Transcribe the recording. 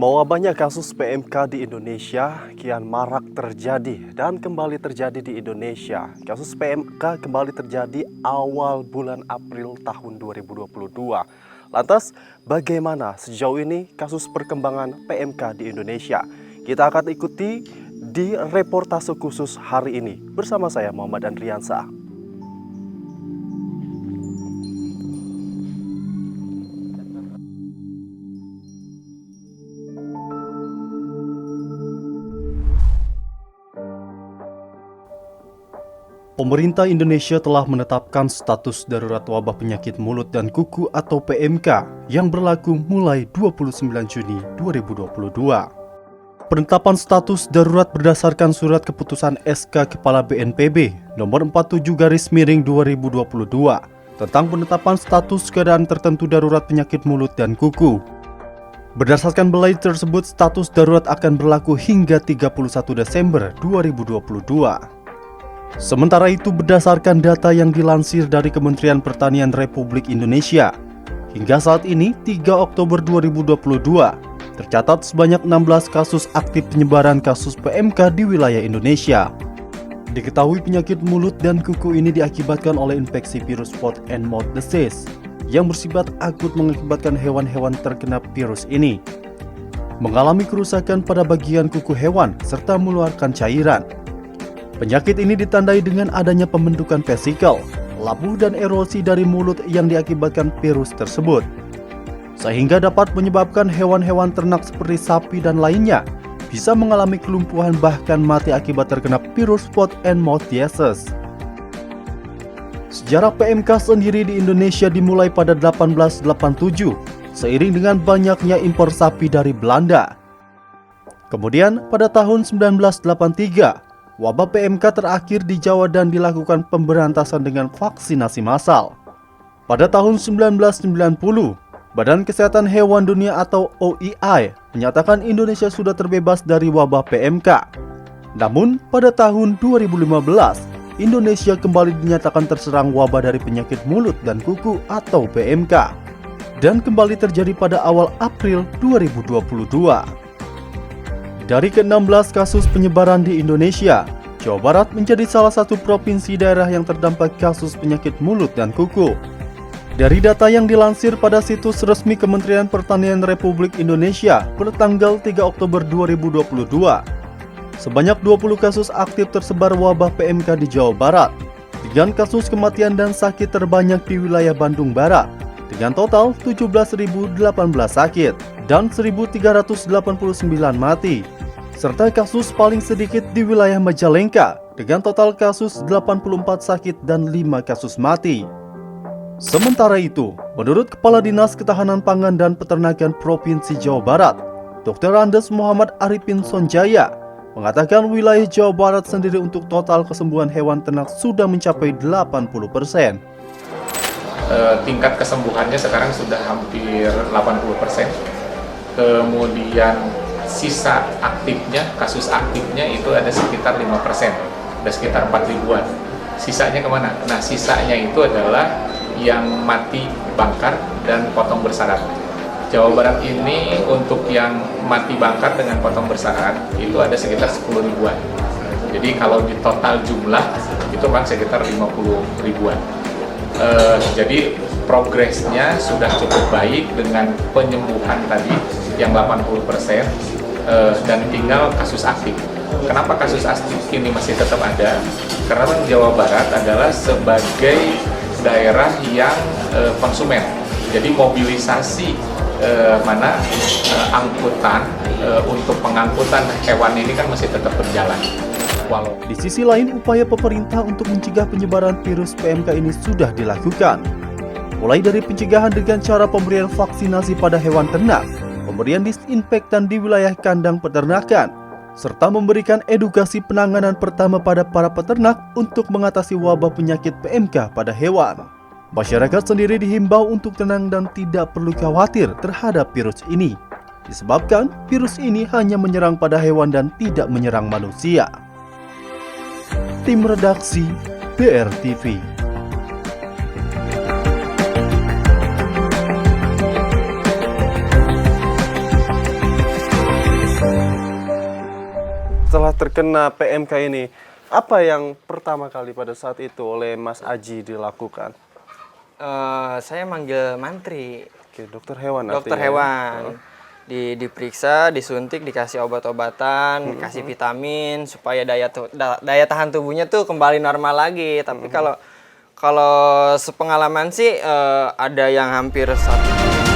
Mewabahnya kasus PMK di Indonesia kian marak terjadi dan kembali terjadi di Indonesia. Kasus PMK kembali terjadi awal bulan April tahun 2022. Lantas, bagaimana sejauh ini kasus perkembangan PMK di Indonesia? Kita akan ikuti di reportase khusus hari ini bersama saya Muhammad Andriansah. Pemerintah Indonesia telah menetapkan status darurat wabah penyakit mulut dan kuku atau PMK yang berlaku mulai 29 Juni 2022. Penetapan status darurat berdasarkan surat keputusan SK Kepala BNPB nomor 47/2022 tentang penetapan status keadaan tertentu darurat penyakit mulut dan kuku. Berdasarkan belai tersebut, status darurat akan berlaku hingga 31 Desember 2022. Sementara itu, berdasarkan data yang dilansir dari Kementerian Pertanian Republik Indonesia, hingga saat ini 3 Oktober 2022, tercatat sebanyak 16 kasus aktif penyebaran kasus PMK di wilayah Indonesia. Diketahui penyakit mulut dan kuku ini diakibatkan oleh infeksi virus foot and mouth disease yang bersifat akut mengakibatkan hewan-hewan terkena virus ini mengalami kerusakan pada bagian kuku hewan serta mengeluarkan cairan. Penyakit ini ditandai dengan adanya pembentukan vesikel, labuh dan erosi dari mulut yang diakibatkan virus tersebut, sehingga dapat menyebabkan hewan-hewan ternak seperti sapi dan lainnya bisa mengalami kelumpuhan bahkan mati akibat terkena virus foot and mouth disease. Sejarah PMK sendiri di Indonesia dimulai pada 1887, seiring dengan banyaknya impor sapi dari Belanda. Kemudian pada tahun 1983, wabah PMK terakhir di Jawa dan dilakukan pemberantasan dengan vaksinasi massal. Pada tahun 1990, Badan Kesehatan Hewan Dunia atau OII menyatakan Indonesia sudah terbebas dari wabah PMK. Namun, pada tahun 2015, Indonesia kembali dinyatakan terserang wabah dari penyakit mulut dan kuku atau PMK, dan kembali terjadi pada awal April 2022. Dari ke-16 kasus penyebaran di Indonesia, Jawa Barat menjadi salah satu provinsi daerah yang terdampak kasus penyakit mulut dan kuku. Dari data yang dilansir pada situs resmi Kementerian Pertanian Republik Indonesia bertanggal 3 Oktober 2022, sebanyak 20 kasus aktif tersebar wabah PMK di Jawa Barat, dengan kasus kematian dan sakit terbanyak di wilayah Bandung Barat, dengan total 17.018 sakit dan 1.389 mati, serta kasus paling sedikit di wilayah Majalengka dengan total kasus 84 sakit dan 5 kasus mati. Sementara itu, menurut Kepala Dinas Ketahanan Pangan dan Peternakan Provinsi Jawa Barat, Dr. Andes Muhammad Arifin Sonjaya, mengatakan wilayah Jawa Barat sendiri untuk total kesembuhan hewan ternak sudah mencapai 80%. Tingkat kesembuhannya sekarang sudah hampir 80%. Kemudian sisa aktifnya, kasus aktifnya itu ada sekitar 5%, ada sekitar 4 ribuan. Sisanya kemana? Nah, sisanya itu adalah yang mati bangkar dan potong bersarang. Jawa Barat ini untuk yang mati bangkar dengan potong bersarang itu ada sekitar 10 ribuan. Jadi kalau di total jumlah itu kan sekitar 50 ribuan. Jadi progresnya sudah cukup baik dengan penyembuhan tadi yang 80%, dan tinggal kasus aktif. Kenapa kasus aktif ini masih tetap ada? Karena Jawa Barat adalah sebagai daerah yang konsumen. Jadi mobilisasi angkutan untuk pengangkutan hewan ini kan masih tetap berjalan. Di sisi lain, upaya pemerintah untuk mencegah penyebaran virus PMK ini sudah dilakukan. Mulai dari pencegahan dengan cara pemberian vaksinasi pada hewan ternak, pemberian disinfektan di wilayah kandang peternakan, serta memberikan edukasi penanganan pertama pada para peternak untuk mengatasi wabah penyakit PMK pada hewan. Masyarakat sendiri dihimbau untuk tenang dan tidak perlu khawatir terhadap virus ini, disebabkan virus ini hanya menyerang pada hewan dan tidak menyerang manusia. Tim Redaksi BRTV. terkena PMK ini, apa yang pertama kali pada saat itu oleh Mas Aji dilakukan? Saya manggil mantri, Oke, dokter hewan dokter artinya. hewan. Diperiksa, disuntik, dikasih obat-obatan, kasih vitamin supaya daya tahan tubuhnya tuh kembali normal lagi. Tapi kalau sepengalaman sih ada yang hampir 1